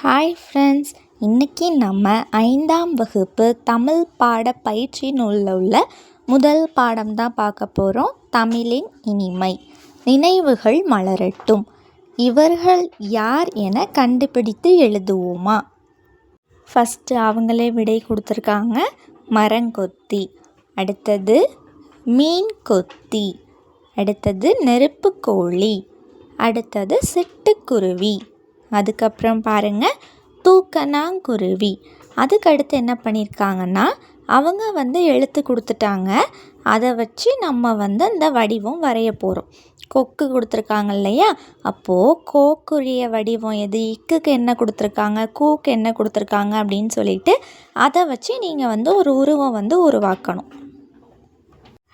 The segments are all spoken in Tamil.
ஹாய் ஃப்ரெண்ட்ஸ், இன்றைக்கி நம்ம 5ஆம் வகுப்பு தமிழ் பாட பயிற்சி நூலில் உள்ள முதல் பாடம் தான் பார்க்க போகிறோம். தமிழின் இனிமை. நினைவுகள் மலரட்டும். இவர்கள் யார் என கண்டுபிடித்து எழுதுவோமா? ஃபஸ்ட்டு அவங்களே விடை கொடுத்துருக்காங்க. மரங்கொத்தி, அடுத்தது மீன் கொத்தி, அடுத்தது நெருப்புக்கோழி, அடுத்தது சிட்டுக்குருவி, அதுக்கப்புறம் பாருங்கள் தூக்கணாங்குருவி. அதுக்கடுத்து என்ன பண்ணியிருக்காங்கன்னா அவங்க எழுத்து கொடுத்துட்டாங்க. அதை வச்சு நம்ம அந்த வடிவம் வரைய போகிறோம். கொக்கு கொடுத்துருக்காங்க இல்லையா, அப்போது கோக்குரிய வடிவம் எது, இக்குக்கு என்ன கொடுத்துருக்காங்க, கூக்கு என்ன கொடுத்துருக்காங்க அப்படின்னு சொல்லிட்டு அதை வச்சு நீங்கள் ஒரு உருவம் உருவாக்கணும்.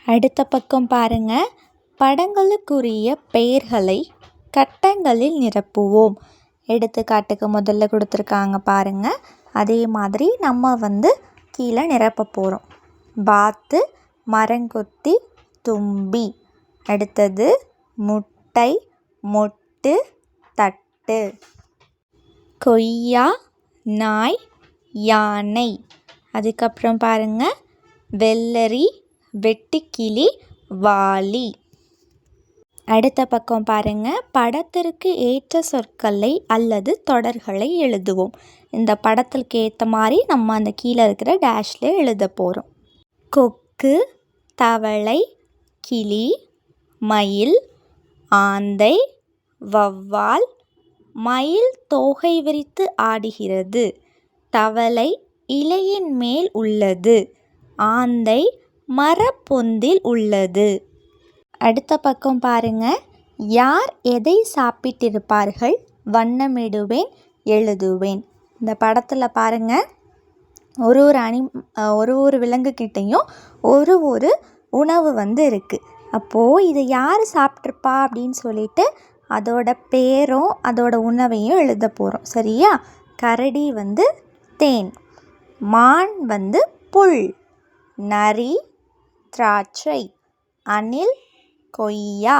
அடுத்த பக்கம் பாருங்கள், படங்களுக்குரிய பெயர்களை கட்டங்களில் நிரப்புவோம். எடுத்துக்காட்டுக்கு முதல்ல கொடுத்துருக்காங்க பாருங்கள். அதே மாதிரி நம்ம கீழே நிரப்ப போகிறோம். பாத்து, மரங்கொத்தி, தும்பி, அடுத்தது முட்டை, மொட்டு, தட்டு, கொய்யா, நாய், யானை, அதுக்கப்புறம் பாருங்கள் வெள்ளரி, வெட்டுக்கிளி, வாளி. அடுத்த பக்கம் பாருங்கள், படத்திற்கு ஏற்ற சொற்களை அல்லது தொடர்களை எழுதுவோம். இந்த படத்திற்கு ஏற்ற மாதிரி நம்ம அந்த கீழே இருக்கிற டேஷில் எழுத போகிறோம். கொக்கு, தவளை, கிளி, மயில், ஆந்தை, வௌவால். மயில் தோகை விரித்து ஆடுகிறது. தவளை இலையின் மேல் உள்ளது. ஆந்தை மரப்பொந்தில் உள்ளது. அடுத்த பக்கம் பாருங்கள், யார் எதை சாப்பிட்டிருப்பார்கள், வண்ணமிடுவேன், எழுதுவேன். இந்த படத்தில் பாருங்கள், ஒரு விலங்குகிட்டையும் ஒரு உணவு இருக்குது. அப்போது இதை யார் சாப்பிட்ருப்பா அப்படின்னு சொல்லிட்டு அதோட பேரும் அதோட உணவையும் எழுத போகிறோம். சரியா? கரடி தேன், மான் புல், நரி திராட்சை, அணில் கொய்யா,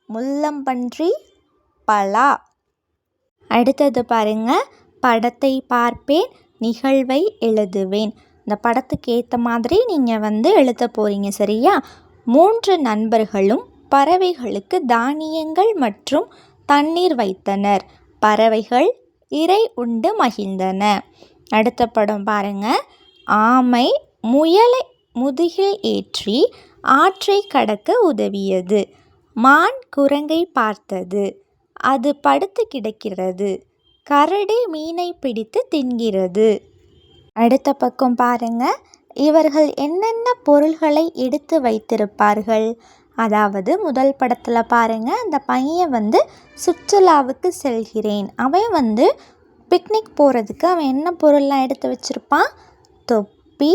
முள்ளம்பன்றி பலா. அடுத்தது பாருங்க, படத்தை பார்ப்பேன், நிகழ்வை எழுதுவேன். இந்த படத்துக்கு ஏற்ற மாதிரி நீங்கள் எழுத போகிறீங்க. சரியா? 3 நண்பர்களும் பறவைகளுக்கு தானியங்கள் மற்றும் தண்ணீர் வைத்தனர். பறவைகள் இரை உண்டு மகிழ்ந்தன. அடுத்த படம் பாருங்க, ஆமை முயலை முதுகில் ஏற்றி ஆற்றை கடக்க உதவியது. மான் குரங்கை பார்த்தது, அது படுத்து கிடக்கிறது. கரடி மீனை பிடித்து தின்கிறது. அடுத்த பக்கம் பாருங்க, இவர்கள் என்னென்ன பொருள்களை எடுத்து வைத்திருப்பார்கள். அதாவது முதல் படத்தில் பாருங்க, அந்த பையன் சுற்றுலாவுக்கு செல்கிறேன். அவன் பிக்னிக் போகிறதுக்கு அவன் என்ன பொருள்லாம் எடுத்து வச்சுருப்பான்? தொப்பி,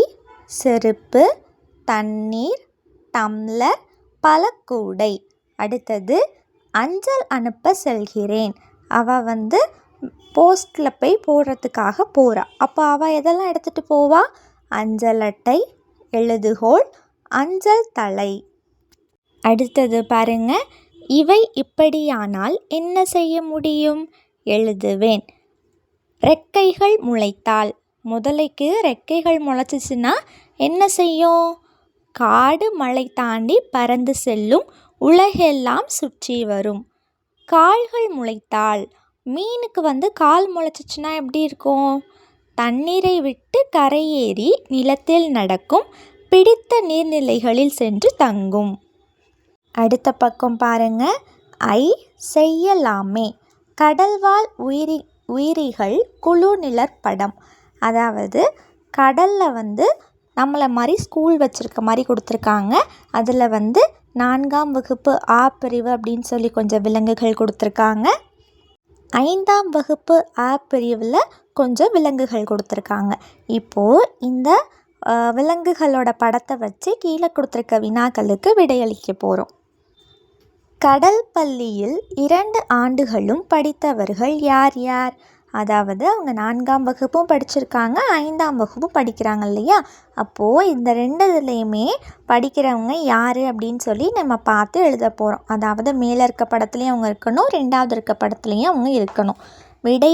செருப்பு, தண்ணீர், டம்ளர், பழக்கூடை. அடுத்தது அஞ்சல் அனுப்ப செல்கிறேன். அவள் போஸ்ட்டில் போய் போடுறதுக்காக போகிறா. அப்போ அவள் எதெல்லாம் எடுத்துகிட்டு போவா? அஞ்சல் அட்டை, எழுதுகோல், அஞ்சல் தலை. அடுத்தது பாருங்க, இவை இப்படியானால் என்ன செய்ய முடியும், எழுதுவேன். ரெக்கைகள் முளைத்தால், முதலைக்கு ரெக்கைகள் முளைச்சிச்சுன்னா என்ன செய்யும்? காடு மலை தாண்டி பறந்து செல்லும், உலகெல்லாம் சுற்றி வரும். கால்கள் முளைத்தால், மீனுக்கு கால் முளைச்சிச்சுன்னா எப்படி இருக்கும்? தண்ணீரை விட்டு கரையேறி நிலத்தில் நடக்கும், பிடித்த நீர்நிலைகளில் சென்று தங்கும். அடுத்த பக்கம் பாருங்க, ஐ செய்யலாமே. கடல்வாழ் உயிரிகள் குழு நிழற்படம். அதாவது கடலில் நம்மளை மாதிரி ஸ்கூல் வச்சுருக்க மாதிரி கொடுத்துருக்காங்க. அதில் 4ஆம் வகுப்பு ஆ பிரிவு அப்படின்னு சொல்லி கொஞ்சம் விலங்குகள் கொடுத்துருக்காங்க. 5ஆம் வகுப்பு ஆ பிரிவில் கொஞ்சம் விலங்குகள் கொடுத்துருக்காங்க. இப்போது இந்த விலங்குகளோட படத்தை வச்சு கீழே கொடுத்துருக்க வினாக்களுக்கு விடையளிக்க போகிறோம். கடல் பள்ளியில் 2 ஆண்டுகளும் படித்தவர்கள் யார் யார்? அதாவது அவங்க 4ஆம் வகுப்பும் படிச்சிருக்காங்க, 5ஆம் வகுப்பும் படிக்கிறாங்க இல்லையா? அப்போது இந்த 2 படிக்கிறவங்க யார் அப்படின்னு சொல்லி நம்ம பார்த்து எழுத போகிறோம். அதாவது மேலே இருக்க படத்துலேயும் அவங்க இருக்கணும், 2வது இருக்க படத்துலேயும் அவங்க இருக்கணும். விடை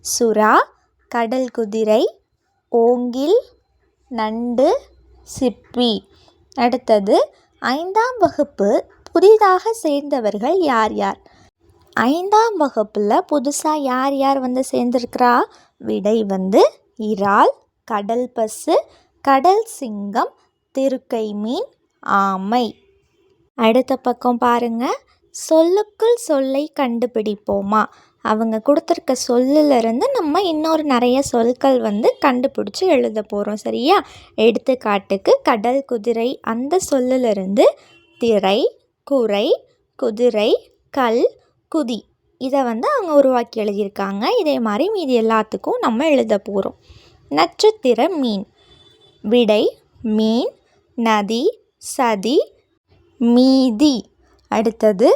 சுறா, கடல் குதிரை, ஓங்கில், நண்டு, சிப்பி. அடுத்தது 5ஆம் வகுப்பு புதிதாக சேர்ந்தவர்கள் யார் யார்? 5ஆம் வகுப்பில் புதுசாக யார் யார் வந்து சேர்ந்துருக்கிறா? விடை வந்து இறால், கடல் பசு, கடல் சிங்கம், திருக்கை மீன், ஆமை. அடுத்த பக்கம் பாருங்க, சொல்லுக்குள் சொல்லை கண்டுபிடிப்போமா. அவங்க கொடுத்துருக்க சொல்லிலிருந்து நம்ம இன்னொரு நிறைய சொற்கள் வந்து கண்டுபிடிச்சி எழுத போகிறோம். சரியா? எடுத்துக்காட்டுக்கு கடல் குதிரை, அந்த சொல்லிலிருந்து திரை, குறை, குதிரை, கல், குதி, இதை வந்து அவங்க உருவாக்கி எழுதியிருக்காங்க. இதே மாதிரி மீதி எல்லாத்துக்கும் நம்ம எழுத போகிறோம். நட்சத்திர மீன். விடை மீன், நதி, சதி, மீதி. அடுத்தது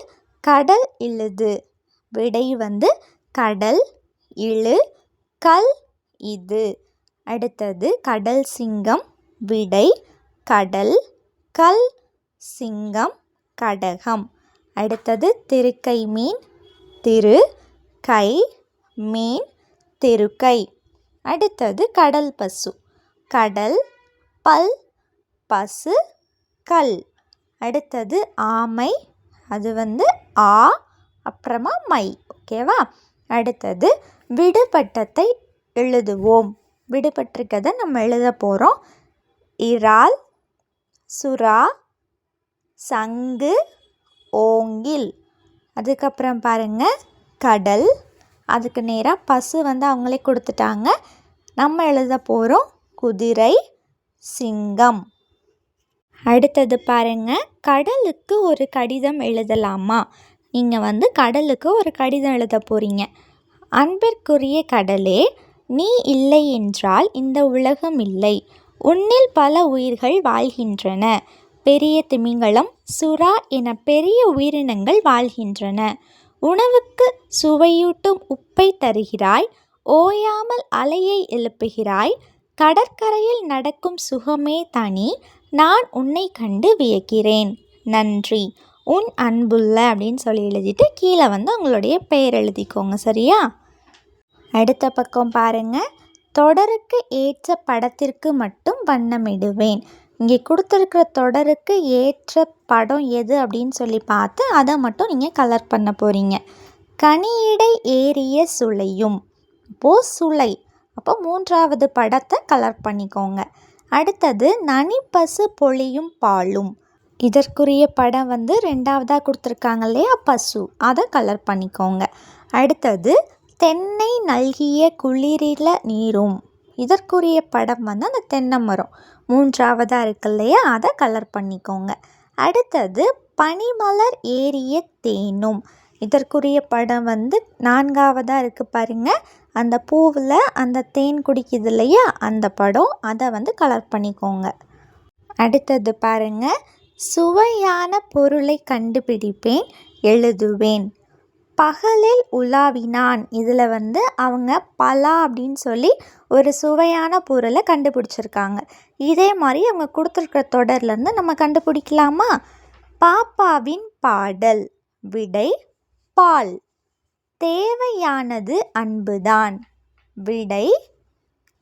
கடல் இழுது. விடை வந்து கடல், இழு, கல், இது. அடுத்தது கடல் சிங்கம். விடை கடல், கல், சிங்கம், கடகம். அடுத்தது திருக்கை மீன். திரு, கை, மீன், திருக்கை. அடுத்தது கடல் பசு. கடல், பல், பசு, கல். அடுத்தது ஆமை. அது வந்து ஆ, அப்புறமா மை. ஓகேவா? அடுத்தது விடுபட்டத்தை எழுதுவோம். விடுபட்டிருக்கதை நம்ம எழுத போகிறோம். இறால், சுறா, சங்கு, ஓங்கில். அதுக்கப்புறம் பாருங்கள், கடல், அதுக்கு நேராக பசு வந்து அவங்களே கொடுத்துட்டாங்க. நம்ம எழுத போகிறோம் குதிரை, சிங்கம். அடுத்தது பாருங்கள், கடலுக்கு ஒரு கடிதம் எழுதலாமா. நீங்கள் வந்து கடலுக்கு ஒரு கடிதம் எழுத போகிறீங்க. அன்பிற்குரிய கடலே, நீ இல்லை என்றால் இந்த உலகம் இல்லை. உன்னில் பல உயிர்கள் வாழ்கின்றன. பெரிய திமிங்கலம், சுறா என பெரிய உயிரினங்கள் வாழ்கின்றன. உணவுக்கு சுவையூட்டும் உப்பை தருகிறாய். ஓயாமல் அலையை எழுப்புகிறாய். கடற்கரையில் நடக்கும் சுகமே தனி. நான் உன்னை கண்டு வியக்கிறேன். நன்றி, உன் அன்புள்ள அப்படின்னு சொல்லி எழுதிட்டு கீழே வந்து உங்களுடைய பெயர் எழுதிக்கோங்க. சரியா? அடுத்த பக்கம் பாருங்கள், தொடருக்கு ஏற்ற படத்திற்கு மட்டும் வண்ணமிடுவேன். இங்கே கொடுத்துருக்கிற தொடருக்கு ஏற்ற படம் எது அப்படின்னு சொல்லி பார்த்து அதை மட்டும் நீங்கள் கலர் பண்ண போகிறீங்க. கனியிடை ஏறிய சுளையும். இப்போது சுளை, அப்போ 3வது படத்தை கலர் பண்ணிக்கோங்க. அடுத்தது நனிப்பசு பொழியும் பாலும். இதற்குரிய படம் வந்து 2வதாக கொடுத்துருக்காங்க இல்லையா, பசு, அதை கலர் பண்ணிக்கோங்க. அடுத்தது தென்னை நல்கிய குளிரில நீரும். இதற்குரிய படம் வந்து அந்த தென்னை மரம் 3வதாக இருக்கு இல்லையா, அதை கலர் பண்ணிக்கோங்க. அடுத்தது பனிமலர் ஏறிய தேனும். இதற்குரிய படம் வந்து 4வதாக இருக்குது பாருங்கள், அந்த பூவில் அந்த தேன் குடிக்குது இல்லையா, அந்த படம், அதை வந்து கலர் பண்ணிக்கோங்க. அடுத்தது பாருங்கள், சுவையான பொருளை கண்டுபிடிப்பேன், எழுதுவேன். பகலில் உலாவினான். இதில் வந்து அவங்க பலா அப்படின்னு சொல்லி ஒரு சுவையான பொருளை கண்டுபிடிச்சிருக்காங்க. இதே மாதிரி அவங்க கொடுத்துருக்கிற தொடர்லேருந்து நம்ம கண்டுபிடிக்கலாமா? பாப்பாவின் பாடல். விடை பால். தேவையானது அன்புதான். விடை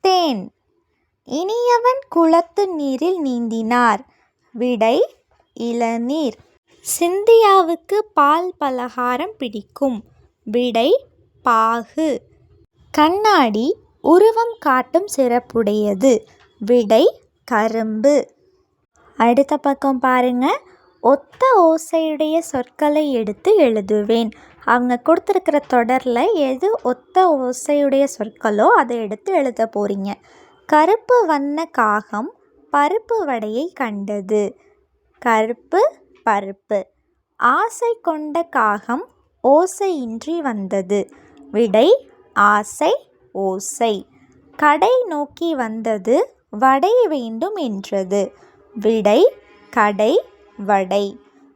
தேன். இனியவன் குளத்து நீரில் நீந்தினார். விடை இளநீர். சிந்தியாவுக்கு பால் பலகாரம் பிடிக்கும். விடை பாகு. கண்ணாடி உருவம் காட்டும் சிறப்புடையது. விடை கரும்பு. அடுத்த பக்கம் பாருங்க, ஒத்த ஓசையுடைய சொற்களை எடுத்து எழுதுவேன். அவங்க கொடுத்துருக்கிற தொடரில் எது ஒத்த ஓசையுடைய சொற்களோ அதை எடுத்து எழுத போகிறீங்க. கருப்பு வண்ண காகம் பருப்பு வடையை கண்டது. கருப்பு, பருப்பு. ஆசை கொண்ட காகம் ஓசையின்றி வந்தது. விடை ஆசை, ஓசை. கடை நோக்கி வந்தது, வடை வேண்டும் என்றது. விடை கடை, வடை.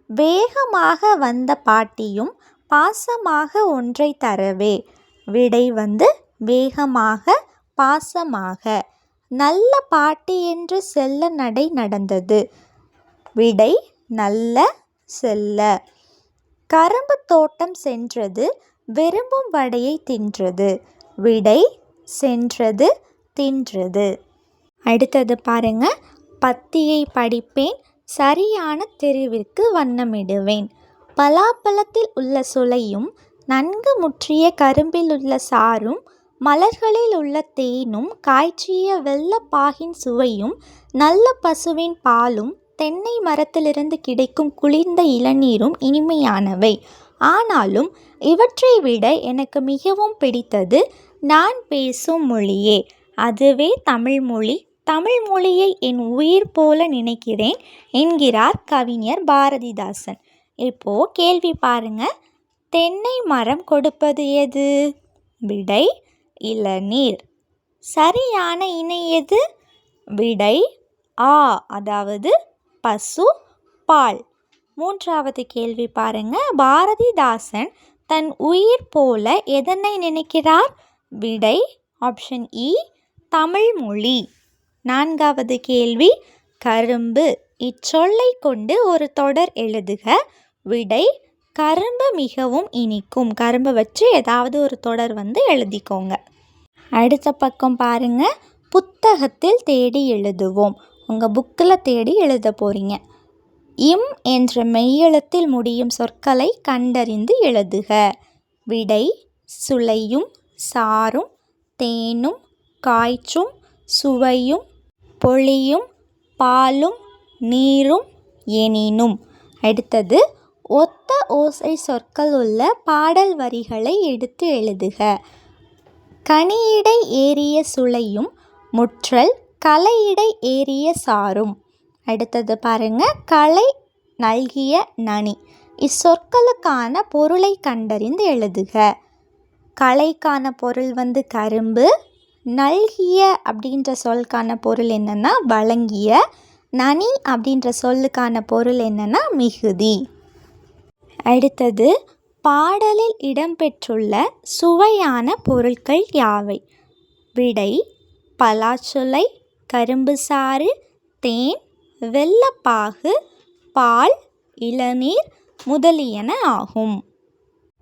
வேகமாக வந்த பாட்டியும் பாசமாக ஒன்றை தரவே. விடை வந்து வேகமாக, பாசமாக. நல்ல பாட்டி என்று செல்ல நடை நடந்தது. விடை நல்ல, செல்ல. கரும்பு தோட்டம் சென்றது, விரும்பும் வடையை தின்றது. விடை சென்றது தின்றது. அடுத்தது பாருங்க, பத்தியை படிப்பேன், சரியான தெருவிற்கு வண்ணமிடுவேன். பலாப்பழத்தில் உள்ள சுளையும், நன்கு முற்றிய கரும்பில் உள்ள சாறும், மலர்களில் உள்ள தேனும், காய்ச்சிய வெள்ளப்பாகின் சுவையும், நல்ல பசுவின் பாலும், தென்னை மரத்திலிருந்து கிடைக்கும் குளிர்ந்த இளநீரும் இனிமையானவை. ஆனாலும் இவற்றை விட எனக்கு மிகவும் பிடித்தது நான் பேசும் மொழியே, அதுவே தமிழ்மொழி. தமிழ்மொழியை என் உயிர் போல நினைக்கிறேன் என்கிறார் கவிஞர் பாரதிதாசன். இப்போ கேள்வி பாருங்க, தென்னை மரம் கொடுப்பது எது? விடை இளநீர். சரியான இணை எது? விடை ஆ, அதாவது பசு பால். மூன்றாவது கேள்வி பாருங்க, பாரதிதாசன் தன் உயிர் போல எதனை நினைக்கிறார்? விடை ஆப்ஷன் இ, தமிழ்மொழி. நான்காவது கேள்வி, கரும்பு இச்சொல்லை கொண்டு ஒரு தொடர் எழுதுக. விடை கரும்பு மிகவும் இனிக்கும். கரும்பு வச்சு ஏதாவது ஒரு தொடர் எழுதிக்கோங்க. அடுத்த பக்கம் பாருங்க, புத்தகத்தில் தேடி எழுதுவோம். உங்கள் புக்கில் தேடி எழுத போகிறீங்க. இம் என்ற மெய்யெழுத்தில் முடியும் சொற்களை கண்டறிந்து எழுதுக. விடை சுளையும், சாரும், தேனும், காய்ச்சும், சுவையும், பொழியும், பாலும், நீரும், எனினும். அடுத்தது, ஒத்த ஓசை சொற்கள் உள்ள பாடல் வரிகளை எடுத்து எழுதுக. கனியிடை ஏறிய சுளையும், முற்றல் களையிடை ஏறிய சாரும். அடுத்தது பாருங்க, களை நல்கிய நனி. இச்சொற்களுக்கான பொருளை கண்டறிந்து எழுதுக. களைக்கான பொருள் கரும்பு, நல்கிய அப்படின்ற சொல்லுக்கான பொருள் என்னன்னா வழங்கிய, நனி அப்படின்ற சொல்லுக்கான பொருள் என்னன்னா மிகுதி. அடுத்தது, பாடலில் இடம்பெற்றுள்ள சுவையான பொருட்கள் யாவை? விடை பலாச்சுளை, கரும்பு சாறு, தேன், வெள்ளப்பாகு, பால், இளநீர் முதலியன ஆகும்.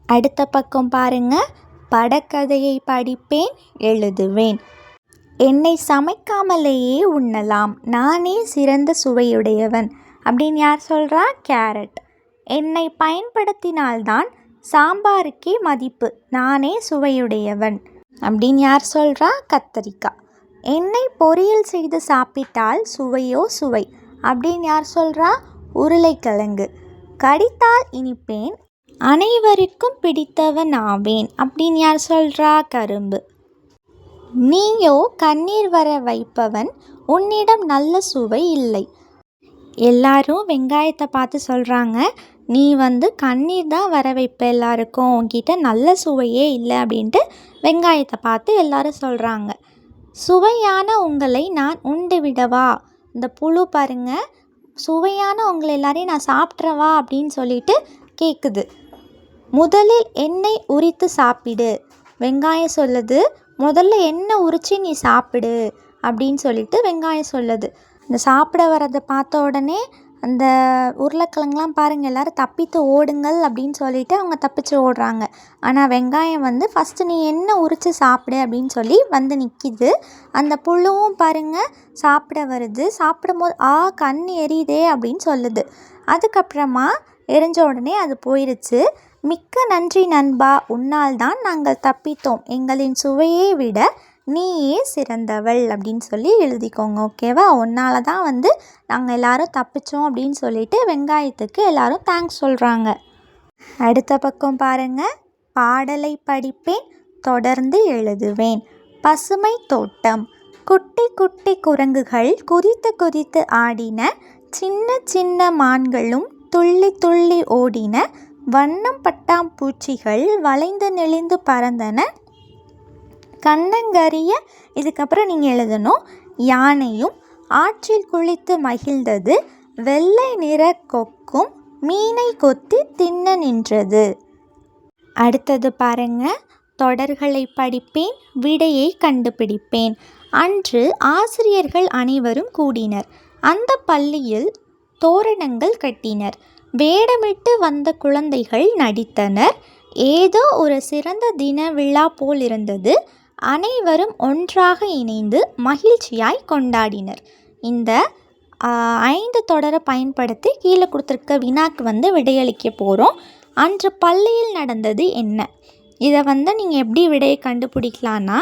அடுத்த பக்கம் பாருங்க, படக்கதையை படிப்பேன், எழுதுவேன். என்னை சமைக்காமலேயே உண்ணலாம், நானே சிறந்த சுவையுடையவன் அப்படின்னு யார் சொல்கிறா? கேரட். என்னை பயன்படுத்தினால்தான் சாம்பாருக்கே மதிப்பு, நானே சுவையுடையவன் அப்படின்னு யார் சொல்கிறா? கத்தரிக்காய். என்னை பொரியல் செய்து சாப்பிட்டால் சுவையோ சுவை அப்படின்னு யார் சொல்கிறா? உருளைக்கிழங்கு. கடித்தால் இனிப்பேன், அனைவருக்கும் பிடித்தவன் ஆவேன் அப்படின்னு யார் சொல்கிறா? கரும்பு. நீயோ கண்ணீர் வர வைப்பவன், உன்னிடம் நல்ல சுவை இல்லை. எல்லாரும் வெங்காயத்தை பார்த்து சொல்கிறாங்க, நீ கண்ணீர் தான் வர வைப்ப எல்லாருக்கும், உன்கிட்ட நல்ல சுவையே இல்லை அப்படின்ட்டு வெங்காயத்தை பார்த்து எல்லாரும் சொல்கிறாங்க. சுவையான உங்களை நான் உண்டு விடவா? இந்த புழு பாருங்க, சுவையான உங்களை எல்லாரையும் நான் சாப்பிட்றவா அப்படின்னு சொல்லிட்டு கேட்குது. முதலில் எண்ணெய் உரித்து சாப்பிடு. வெங்காயம் சொல்லுது, முதல்ல எண்ணெய் உரித்து நீ சாப்பிடு அப்படின்னு சொல்லிட்டு வெங்காயம் சொல்லுது. இந்த சாப்பிட வரதை பார்த்த உடனே அந்த உருளைக்கிழங்குலாம் பாருங்கள், எல்லோரும் தப்பித்து ஓடுங்கள் அப்படின்னு சொல்லிட்டு அவங்க தப்பிச்சு ஓடுறாங்க. ஆனால் வெங்காயம் ஃபஸ்ட்டு நீ எண்ணெய் உரித்து சாப்பிடு அப்படின்னு சொல்லி நிற்கிது. அந்த புழுவும் பாருங்கள் சாப்பிட வருது. சாப்பிடும்போது கண் எரியுதே அப்படின்னு சொல்லுது. அதுக்கப்புறமா எரிஞ்ச உடனே அது போயிடுச்சு. மிக்க நன்றி நண்பா, உன்னால் தான் நாங்கள் தப்பித்தோம், எங்களின் சுவையை விட நீயே சிறந்தவள் அப்படின்னு சொல்லி எழுதிக்கோங்க. ஓகேவா? உன்னால் தான் நாங்கள் எல்லோரும் தப்பித்தோம் அப்படின்னு சொல்லிட்டு வெங்காயத்துக்கு எல்லோரும் தேங்க்ஸ் சொல்கிறாங்க. அடுத்த பக்கம் பாருங்கள், பாடலை படிப்பேன், தொடர்ந்து எழுதுவேன். பசுமை தோட்டம். குட்டி குட்டி குரங்குகள் குதித்து குதித்து ஆடின, சின்ன சின்ன மான்களும் துள்ளி துள்ளி ஓடின, வண்ணம் பட்டாம்பூச்சிகள் வளைந்து நெளிந்து பறந்தன, கண்ணங்கரிய இதுக்கப்புறம் நீங்கள் எழுதணும். யானையும் ஆற்றில் குளித்து மகிழ்ந்தது, வெள்ளை நிற கொக்கும் மீனை கொத்தி தின்ன நின்றது. அடுத்தது பாருங்க, தொடர்களை படிப்பேன், விடையை கண்டுபிடிப்பேன். அன்று ஆசிரியர்கள் அனைவரும் கூடினர். அந்த பள்ளியில் தோரணங்கள் கட்டினர். வேடமிட்டு வந்த குழந்தைகள் நடித்தனர். ஏதோ ஒரு சிறந்த தின விழா போல் இருந்தது. அனைவரும் ஒன்றாக இணைந்து மகிழ்ச்சியாய் கொண்டாடினர். இந்த 5 தொடரை பயன்படுத்தி கீழே கொடுத்துருக்க வினாக்கு விடையளிக்க போகிறோம். அன்று பள்ளியில் நடந்தது என்ன? இதை நீங்கள் எப்படி விடையை கண்டுபிடிக்கலான்னா,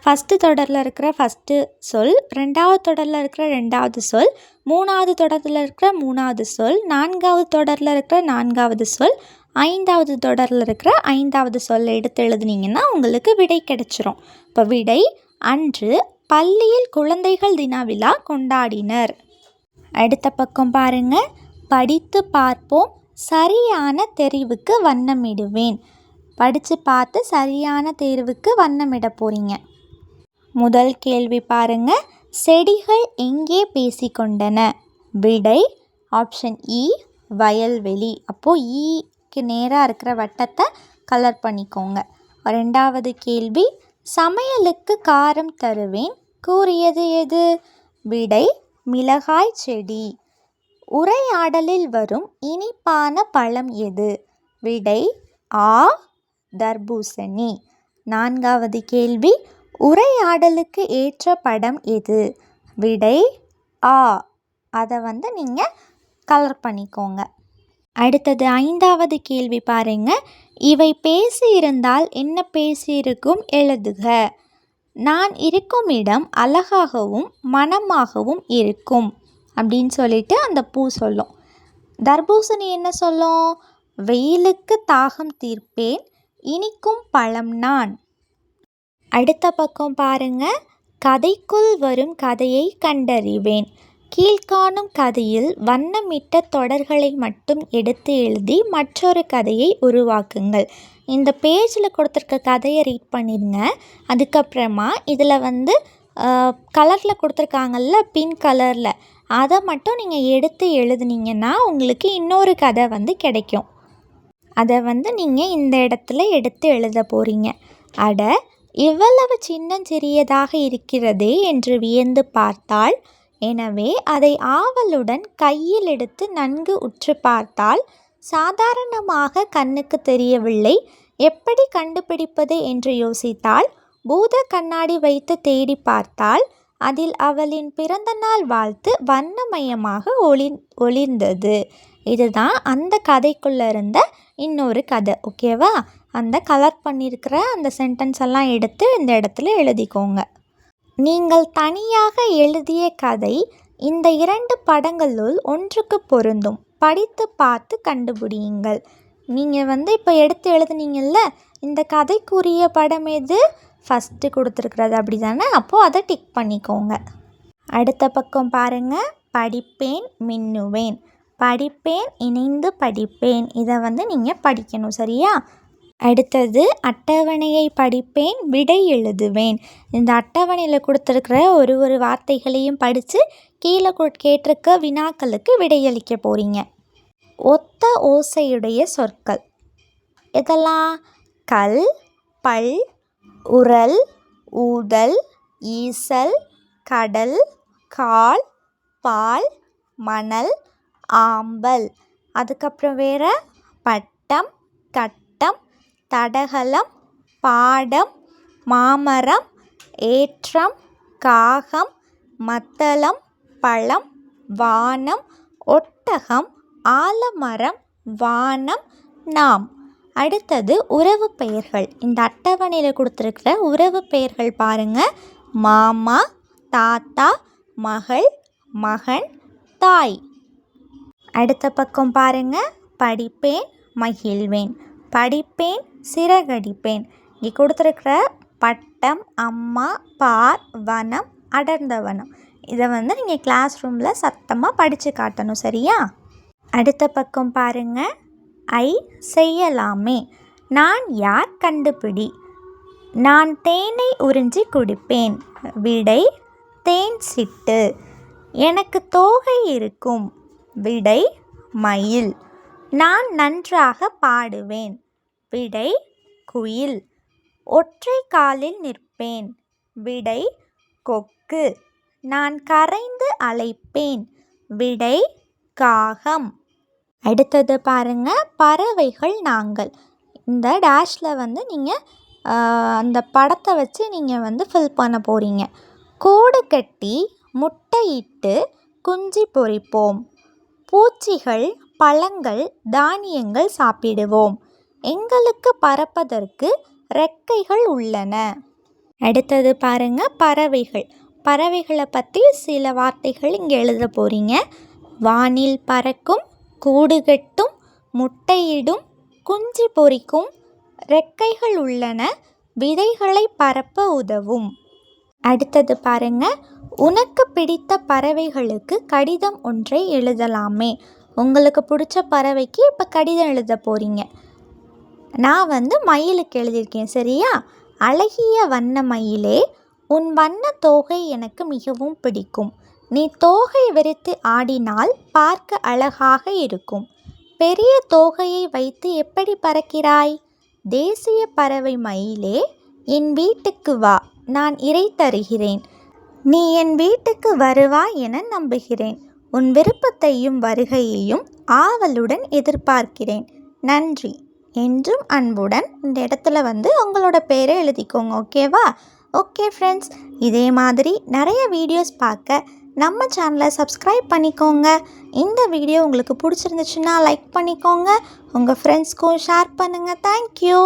ஃபஸ்ட்டு தொடரில் இருக்கிற ஃபஸ்ட்டு சொல், 2வது தொடரில் இருக்கிற 2வது சொல், 3வது தொடரில் இருக்கிற 3வது சொல், 4வது தொடரில் இருக்கிற 4வது சொல், 5வது தொடரில் இருக்கிற 5வது சொல் எடுத்து எழுதுனீங்கன்னா உங்களுக்கு விடை கிடைச்சிரும். இப்போ விடை: அன்று பள்ளியில் குழந்தைகள் தின விழா கொண்டாடினர். அடுத்த பக்கம் பாருங்கள். படித்து பார்ப்போம், சரியான தெரிவுக்கு வண்ணமிடுவேன். படித்து பார்த்து சரியான தேர்வுக்கு வண்ணமிட போகிறீங்க. முதல் கேள்வி பாருங்கள். செடிகள் எங்கே பேசிக்கொண்டன? விடை: ஆப்ஷன் இ, வயல்வெளி. அப்போது ஈக்கு நேராக இருக்கிற வட்டத்தை கலர் பண்ணிக்கோங்க. 2வது கேள்வி. சமையலுக்கு காரம் தருவேன் கூறியது எது? விடை: மிளகாய் செடி. உரையாடலில் வரும் இனிப்பான பழம் எது? விடை: ஆ, தர்பூசணி. 4வது கேள்வி. உரையாடலுக்கு ஏற்ற படம் எது? விடை: ஆ. அதை நீங்கள் கலர் பண்ணிக்கோங்க. அடுத்தது 5வது கேள்வி பாருங்க. இவை பேசியிருந்தால் என்ன பேசியிருக்கும் எழுதுக. நான் இருக்கும் இடம் அழகாகவும் மணமாகவும் இருக்கும் அப்படின்னு சொல்லிட்டு அந்த பூ சொல்லும். தர்பூசணி என்ன சொல்லும்? வெயிலுக்கு தாகம் தீர்ப்பேன், இனிக்கும் பழம் நான். அடுத்த பக்கம் பாருங்க. கதைக்குள் வரும் கதையை கண்டறிவேன். கீழ்காணும் கதையில் வண்ணமிட்ட தொடர்களை மட்டும் எடுத்து எழுதி மற்றொரு கதையை உருவாக்குங்கள். இந்த பேஜில் கொடுத்துருக்க கதையை ரீட் பண்ணிடுங்க. அதுக்கப்புறமா இதில் கலரில் கொடுத்துருக்காங்கல்ல, பிங்க் கலரில், அதை மட்டும் நீங்கள் எடுத்து எழுதுனீங்கன்னா உங்களுக்கு இன்னொரு கதை கிடைக்கும். அதை நீங்கள் இந்த இடத்துல எடுத்து எழுத போகிறீங்க. அட, இவ்வளவு சின்னஞ்சிறியதாக இருக்கிறதே என்று வியந்து பார்த்தாள். எனவே அதை ஆவலுடன் கையில் எடுத்து நன்கு உற்று பார்த்தாள். சாதாரணமாக கண்ணுக்கு தெரியவில்லை. எப்படி கண்டுபிடிப்பது என்று யோசித்தாள். பூத கண்ணாடி வைத்து தேடி பார்த்தாள். அதில் அவளின் பிறந்தநாள் வாழ்த்து வண்ணமயமாக ஒளிர்ந்தது. இதுதான் அந்த கதைக்குள்ளே இருந்த இன்னொரு கதை. ஓகேவா? அந்த கலர் பண்ணியிருக்கிற அந்த சென்டென்ஸ் எல்லாம் எடுத்து இந்த இடத்துல எழுதிக்கோங்க. நீங்கள் தனியாக எழுதிய கதை இந்த 2 படங்களுள் ஒன்றுக்கு பொருந்தும். படித்து பார்த்து கண்டுபிடியுங்கள். நீங்கள் இப்போ எடுத்து எழுதுனீங்கல்ல, இந்த கதைக்குரிய படம் எது? ஃபஸ்ட்டு கொடுத்துருக்குறது, அப்படி தானே? அப்போது அதை டிக் பண்ணிக்கோங்க. அடுத்த பக்கம் பாருங்கள். படிப்பேன், மின்னுவேன். படிப்பேன், இணைந்து படிப்பேன். இதை நீங்கள் படிக்கணும், சரியா? அடுத்தது அட்டவணையை படிப்பேன், விடை எழுதுவேன். இந்த அட்டவணையில் கொடுத்துருக்கிற ஒரு வார்த்தைகளையும் படித்து கீழே கேட்டிருக்க வினாக்களுக்கு விடையளிக்க போகிறீங்க. ஒத்த ஓசையுடைய சொற்கள் இதெல்லாம்: கல், பல், உரல், ஊதல், ஈசல், கடல், கால், பால், மணல், ஆம்பல். அதுக்கப்புறம் வேறு பட்டம், கட்டம், தடகளம், பாடம், மாமரம், ஏற்றம், காகம், மத்தளம், பழம், வானம், ஒட்டகம், ஆலமரம், வானம், நாம். அடுத்தது உறவு பெயர்கள். இந்த அட்டவணையில் கொடுத்துருக்கிற உறவு பெயர்கள் பாருங்கள். மாமா, தாத்தா, மகள், மகன், தாய். அடுத்த பக்கம் பாருங்கள். படிப்பேன், மகிழ்வேன். படிப்பேன், சிறகடிப்பேன். இங்கே கொடுத்துருக்கிற பட்டம், அம்மா, பார், வனம், அடர்ந்த வனம். இதை நீங்கள் கிளாஸ் ரூமில் சத்தமாக படித்து காட்டணும், சரியா? அடுத்த பக்கம் பாருங்கள். ஐ, செய்யலாமே. நான் யார் கண்டுபிடி. நான் தேனை உறிஞ்சி குடிப்பேன். விடை: தேன் சிட்டு. எனக்கு தோகை இருக்கும். விடை: மயில். நான் நன்றாக பாடுவேன். விடை: குயில். ஒற்றை காலில் நிற்பேன். விடை: கொக்கு. நான் கரைந்து அழைப்பேன். விடை: காகம். அடுத்தது பாருங்க. பறவைகள் நாங்கள். இந்த டேஷில் நீங்கள் அந்த படத்தை வச்சு நீங்கள் வந்து ஃபில் பண்ண போகிறீங்க. கூடு கட்டி முட்டையிட்டு குஞ்சு பொரிப்போம். பூச்சிகள் பழங்கள் தானியங்கள் சாப்பிடுவோம். எங்களுக்கு பறப்பதற்கு ரெக்கைகள் உள்ளன. அடுத்தது பாருங்க, பறவைகள். பறவைகளை பற்றி சில வார்த்தைகள் இங்கே எழுத போகிறீங்க. வானில் பறக்கும், கூடு கட்டும், முட்டையிடும், குஞ்சு பொரிக்கும், ரெக்கைகள் உள்ளன, விதைகளை பரப்ப உதவும். அடுத்தது பாருங்க, உனக்கு பிடித்த பறவைகளுக்கு கடிதம் ஒன்றை எழுதலாமே. உங்களுக்கு பிடிச்ச பறவைக்கு இப்போ கடிதம் எழுத போகிறீங்க. நான் வந்து மயிலுக்கு எழுதியிருக்கேன், சரியா? அழகிய வண்ண மயிலே, உன் வண்ண தோகை எனக்கு மிகவும் பிடிக்கும். நீ தோகை விரித்து ஆடினால் பார்க்க அழகாக இருக்கும். பெரிய தோகையை வைத்து எப்படி பறக்கிறாய்? தேசிய பறவை மயிலே, என் வீட்டுக்கு வா, நான் இறை தருகிறேன். நீ என் வீட்டுக்கு வருவாய் என நம்புகிறேன். உன் விருப்பத்தையும் வருகையையும் ஆவலுடன் எதிர்பார்க்கிறேன். நன்றி. என்றும் அன்புடன். இந்த இடத்துல வந்து உங்களோட பேரை எழுதிக்கோங்க, ஓகேவா? ஓகே ஃப்ரெண்ட்ஸ், இதே மாதிரி நிறைய வீடியோஸ் பார்க்க நம்ம சேனலை சப்ஸ்கிரைப் பண்ணிக்கோங்க. இந்த வீடியோ உங்களுக்கு பிடிச்சிருந்துச்சுன்னா லைக் பண்ணிக்கோங்க. உங்கள் ஃப்ரெண்ட்ஸ்க்கும் ஷேர் பண்ணுங்கள். தேங்க்யூ.